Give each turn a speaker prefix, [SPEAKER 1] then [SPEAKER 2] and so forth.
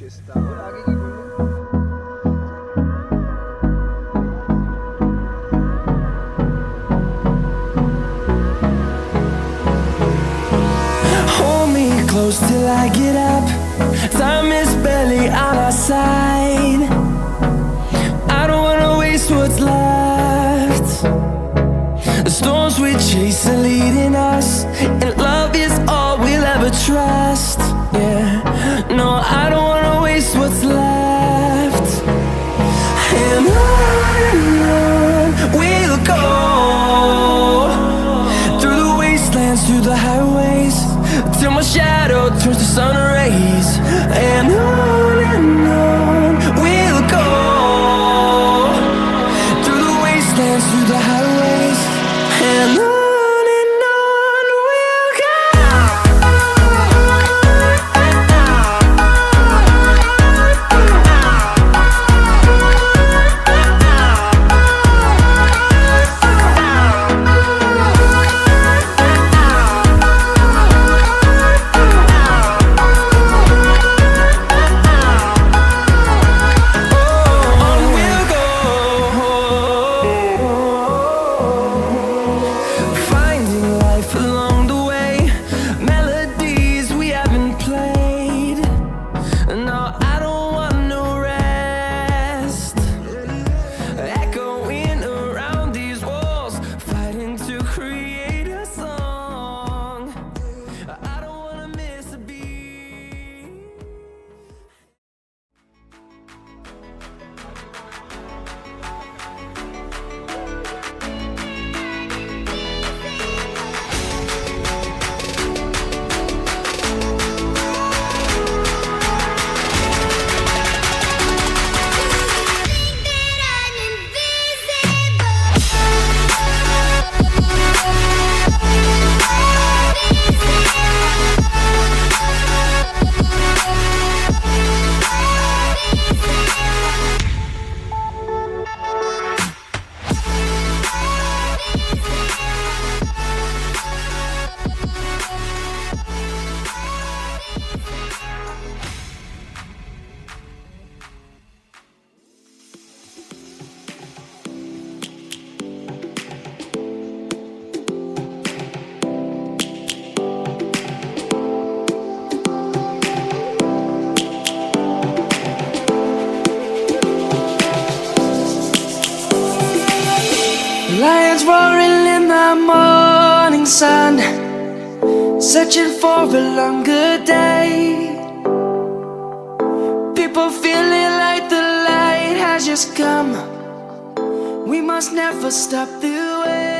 [SPEAKER 1] बलोचिस्तान और आगे की बोलो।
[SPEAKER 2] Hold me close till I get up. Time is barely on our side. I don't wanna waste what's left. The storms we chase are leading us, and love is all we'll ever trust. Yeah, no, I don't wanna waste what's left. And on we'll go, through the wastelands, through the highways, till my shadow turns to sun rays. And on we'll go, through the wastelands, through the highways, and on we'll go. Finding life along the way, melodies we haven't played. No, I don't want no rest. Echoing around these walls, fighting to create a song. I don't wanna miss a beat. Lions roaring in the morning sun, searching for a longer day. People feeling like the light has just come. We must never stop the way.